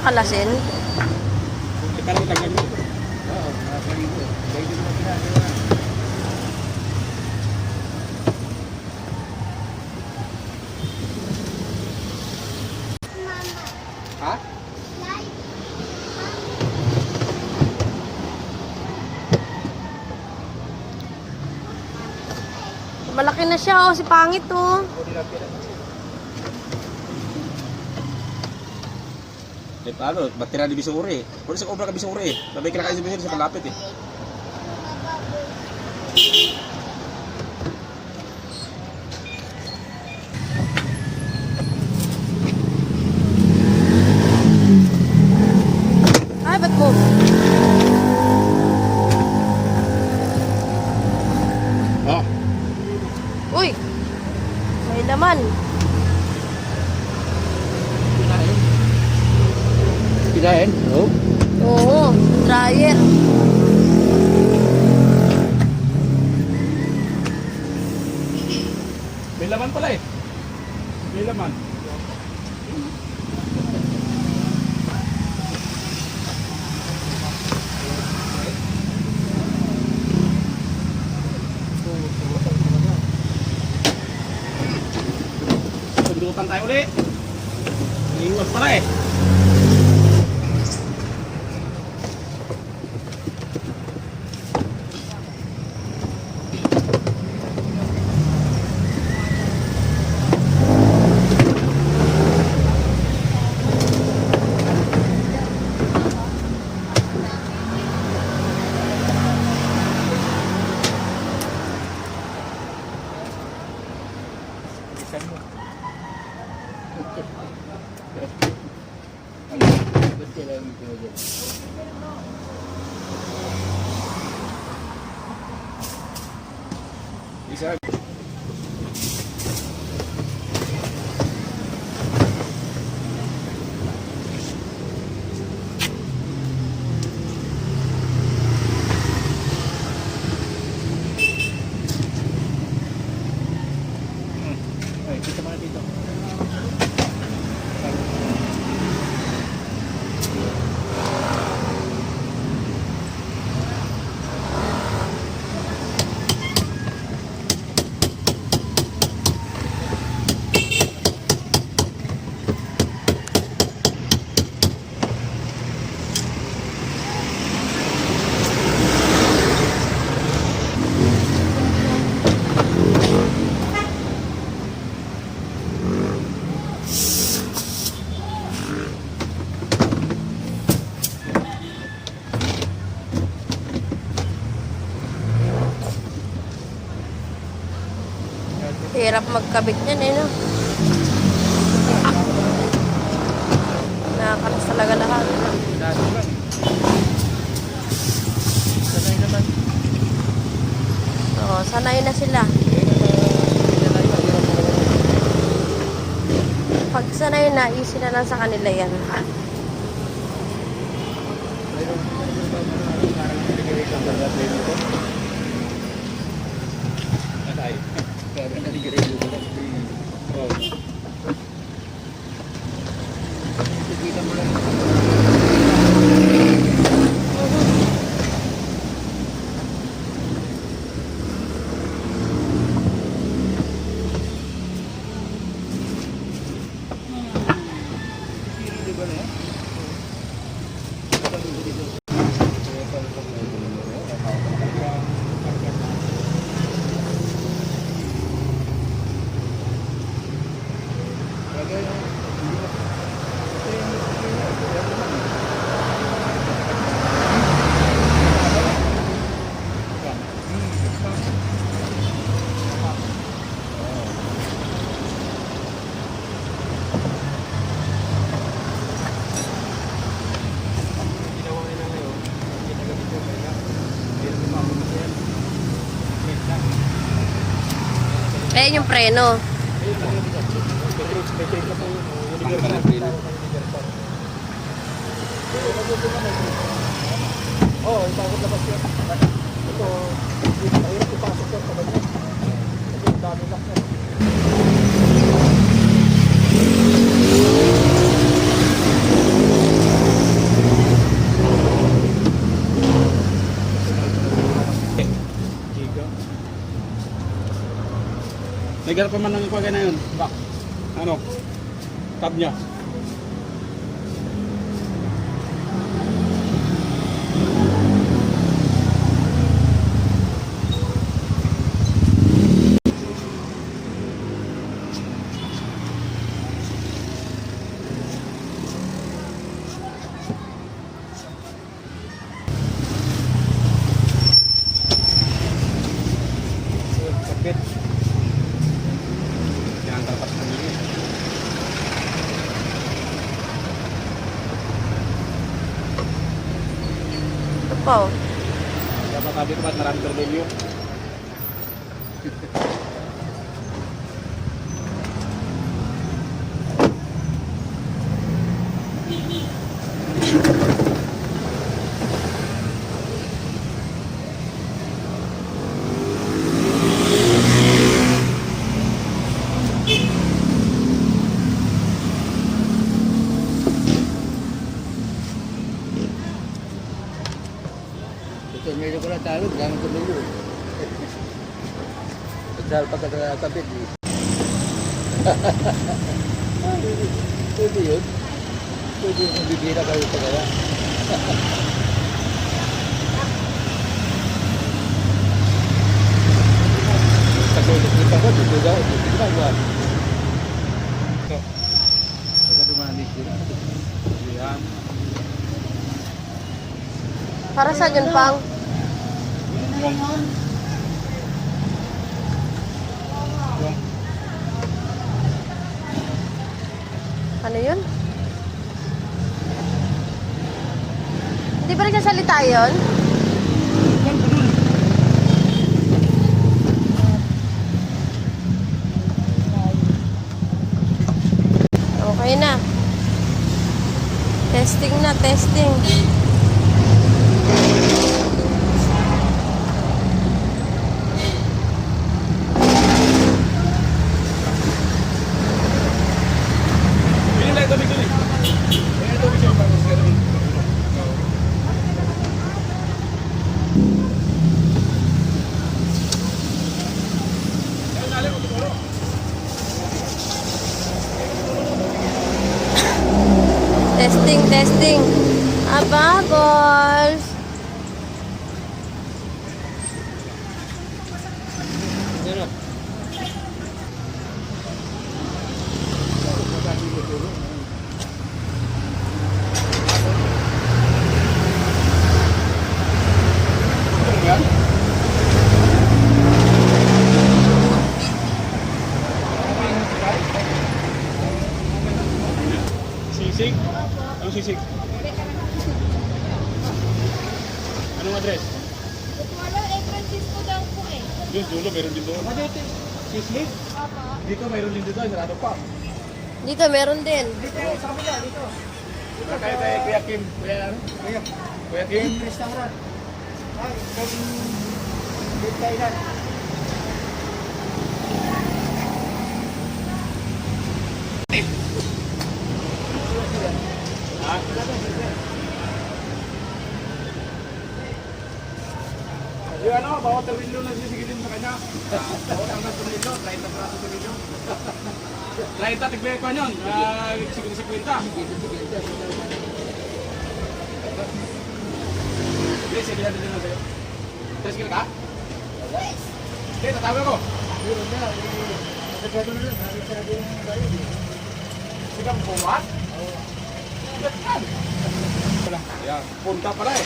kalasin? Parang tagal mo. Oo, nakakaligo. Kaya hindi naman ginagawa. Ha? Malaki na siya, oh. Si Pangit, oh. Eh, paano? Batira di Bisuri. Pwede sa obra ka Bisuri. Sabay kinakain sa Bisuri sa kalapit eh. Ay, ba't mo? Oh. Uy! May laman. Kinain? Oo. Oo, dryer. May laman pala eh. May laman. Pagdutan tayo ulit. Naiwas pala eh. Isa. Ay, kita mana dito. Hirap magkabit niyan, eh, no? Nakakalas talaga lahat. Sanay naman. Oo, sanay na sila. Pag sanay na, easy na lang sa kanila yan. Ayan yung preno. Oh, ipasok labas yan. Ito, mahirap ipasok yan sa kanya. Kasi ang dami lang yan. Giga. Nagharap pa man ng ikuha na yun. Back. Ano? Tab niya. Sakit. Yan, dapat na nyo. Ito pa oh. Dapat sabi ko ba't marami tornilyo? Tornilyo ko na talo, gamit tornilyo. Dahil pagkakapit eh. Pwede yun. Pwede yung bibira kayo sa kaya. Kasi kita ko, dito daw, dito daw ba? Ito. Pagka dumanis sila. Yan. Para sa dyan pang. Yung. Yung. Ano yun? Hindi ba nagsasalita yun? Okay na. Testing na, testing. Bilhin lang ito, Bigli. Bilhin ito, Bigli. Bago siya rin. Testing, testing. Aba, balls. Ano? Yan. Sisig? Anong sisig? Anong address? Wala eh, Francisco daw po eh. Yung dulo, meron din doon. Dito, sisig? Dito, meron din dito. Sarado pa. Dito, meron din. Kaya kay Kuya Kim. Kuya ano? Kuya Kim. Restaurant. Ay, kung kailan. Ha? Yung ano, bawat tornilyo na sisigilin sa kanya. Bawat ang tornilyo, 30 praso tornilyo. 30 tigbe ko yun. Siguro si Quinta. Please, hindi natin din lang sa'yo. 3 kilo ka? Hindi, tatawag ko. Sigang bumat? Yan. Punta pala eh.